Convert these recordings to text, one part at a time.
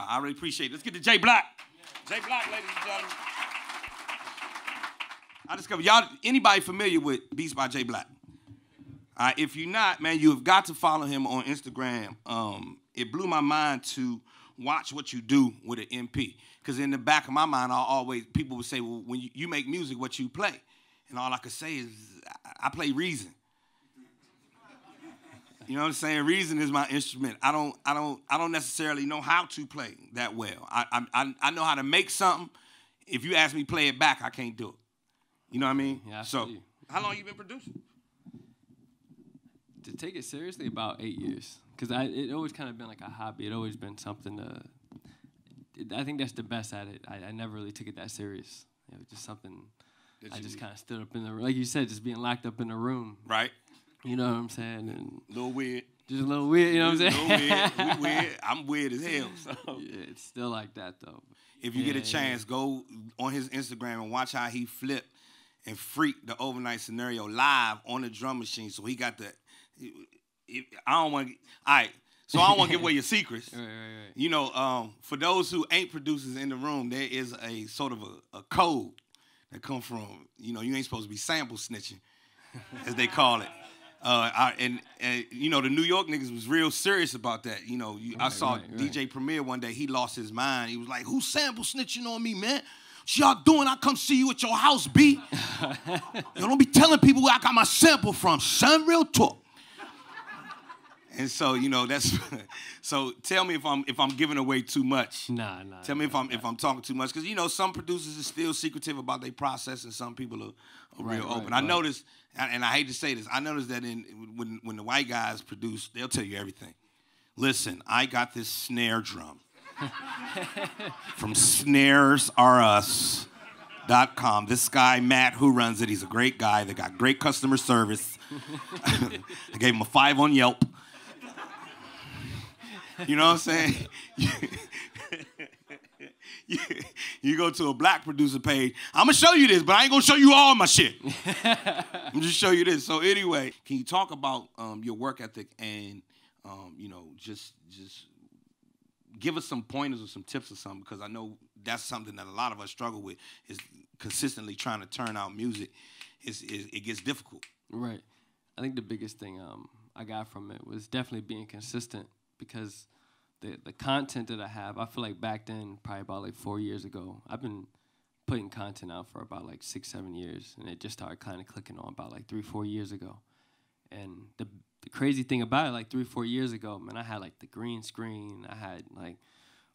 I really appreciate it. Let's get to Jblack. Jblack, ladies and gentlemen. I discovered y'all, anybody familiar with Beats by Jblack? If you're not, man, you have got to follow him on Instagram. It blew my mind to watch what you do with an MP. Because in the back of my mind, people would say, well, when you make music, what you play? And all I could say is, I play Reason. You know what I'm saying? Reason is my instrument. I don't necessarily know how to play that well. I know how to make something. If you ask me to play it back, I can't do it. You know what I mean? Yeah, so, how long you been producing? To take it seriously, about 8 years. Because it always kind of been like a hobby. It always been something to. I think that's the best at it. I never really took it that serious. It was just something. I just kind of stood up in the, like you said, just being locked up in a room. Right. You know what I'm saying? And a little weird. Just a little weird, you know what I'm saying? A little weird. We weird. I'm weird as hell. So. Yeah, it's still like that, though. If you get a chance, go on his Instagram and watch how he flipped and freaked the overnight scenario live on the drum machine. So he got the, I don't want to, all right. So I don't want to give away your secrets. Right. You know, for those who ain't producers in the room, there is a sort of a code that comes from, you know, you ain't supposed to be sample snitching, as they call it. And you know, the New York niggas was real serious about that. You know, I saw DJ Premier one day, he lost his mind. He was like, who's sample snitching on me, man? What y'all doing? I come see you at your house, B. You don't be telling people where I got my sample from, son, real talk. And so, you know, that's so tell me if I'm giving away too much. Nah. Tell me if I'm talking too much. Because, you know, some producers are still secretive about their process and some people are real open. I noticed, and I hate to say this, I noticed that when the white guys produce, they'll tell you everything. Listen, I got this snare drum from snaresrus.com. This guy, Matt, who runs it, he's a great guy. They got great customer service. I gave him a 5 on Yelp. You know what I'm saying? You go to a black producer page, I'm going to show you this, but I ain't going to show you all my shit. I'm just show you this. So anyway, can you talk about your work ethic and, you know, just give us some pointers or some tips or something, because I know that's something that a lot of us struggle with, is consistently trying to turn out music. It gets difficult. Right. I think the biggest thing I got from it was definitely being consistent, because the content that I have, I feel like back then, probably about like 4 years ago, I've been putting content out for about like 6-7 years, and it just started kind of clicking on about like 3-4 years ago. And the crazy thing about it, like 3-4 years ago, man, I had like the green screen, I had like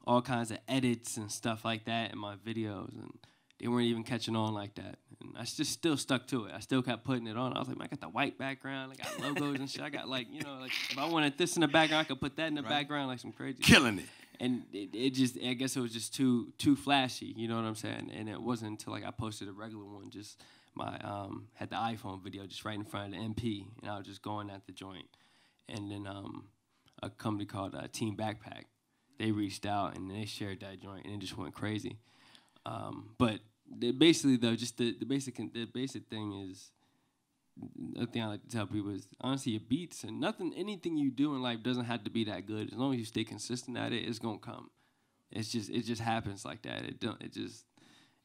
all kinds of edits and stuff like that in my videos, and they weren't even catching on like that. And I just still stuck to it. I still kept putting it on. I was like, man, I got the white background. I got logos and shit. I got like, you know, like if I wanted this in the background, I could put that in the background, like some crazy. Killing it. And it just, I guess it was just too flashy, you know what I'm saying? And it wasn't until like I posted a regular one, just my, had the iPhone video just right in front of the MP, and I was just going at the joint. And then a company called Team Backpack, they reached out and they shared that joint, and it just went crazy. But basically, though, just the basic thing is, the thing I like to tell people is, honestly, your beats and anything you do in life doesn't have to be that good. As long as you stay consistent at it, it's gonna come. It just happens like that.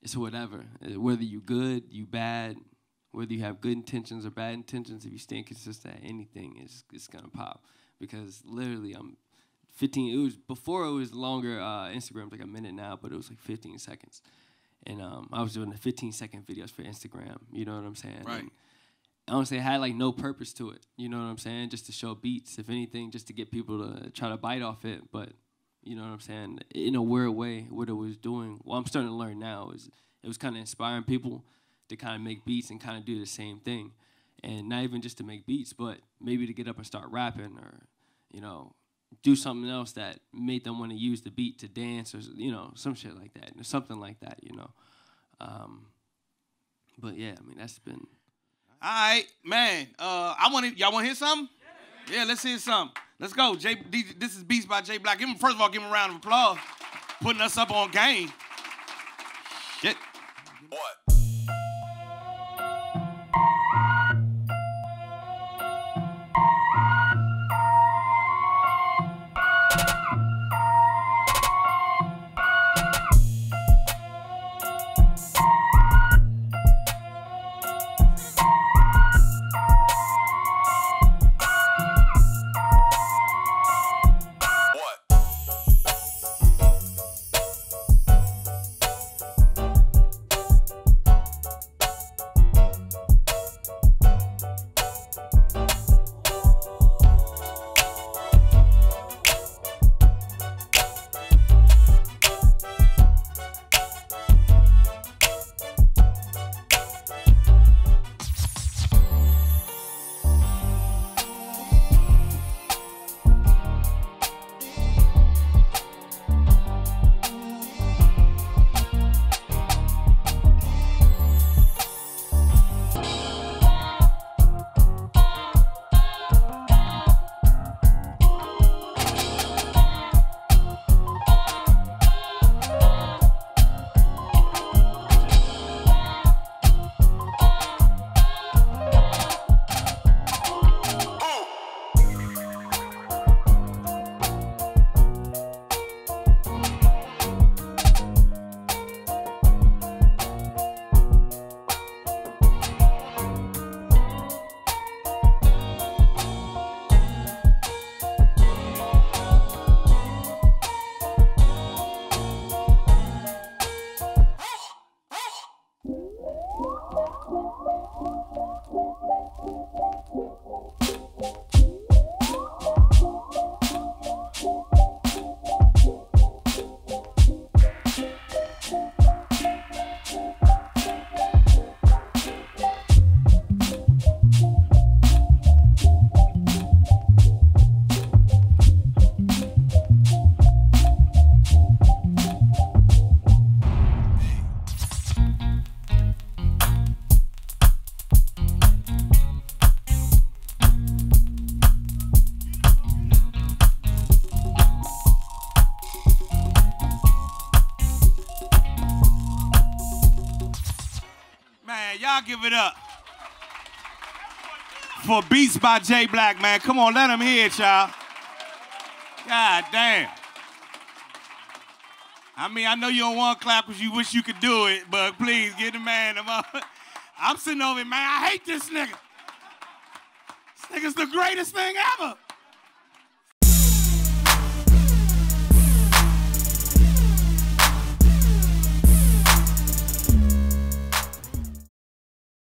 It's whatever. Whether you good, you bad, whether you have good intentions or bad intentions, if you stay consistent at anything, it's gonna pop. Because literally, I'm 15. It was before it was longer. Instagram's like a minute now, but it was like 15 seconds. And I was doing the 15-second videos for Instagram. You know what I'm saying? Right. And honestly, it had like no purpose to it. You know what I'm saying? Just to show beats, if anything, just to get people to try to bite off it. But you know what I'm saying? In a weird way, what it was doing, what I'm starting to learn now is it was kind of inspiring people to kind of make beats and kind of do the same thing. and not even just to make beats, but maybe to get up and start rapping, or do something else that made them want to use the beat to dance, or some shit like that, or something like that, But yeah, I mean, that's been. All right, man. Y'all want to hear something? Yeah, let's hear something. Let's go. This is Beats by Jblack. First of all, give him a round of applause. Putting us up on game. Shit. What? Y'all give it up for Beats by Jblack, man. Come on, let them hear it, y'all. God damn. I mean, I know you don't want to clap because you wish you could do it, but please give the man a moment. I'm sitting over here, man. I hate this nigga. This nigga's the greatest thing ever.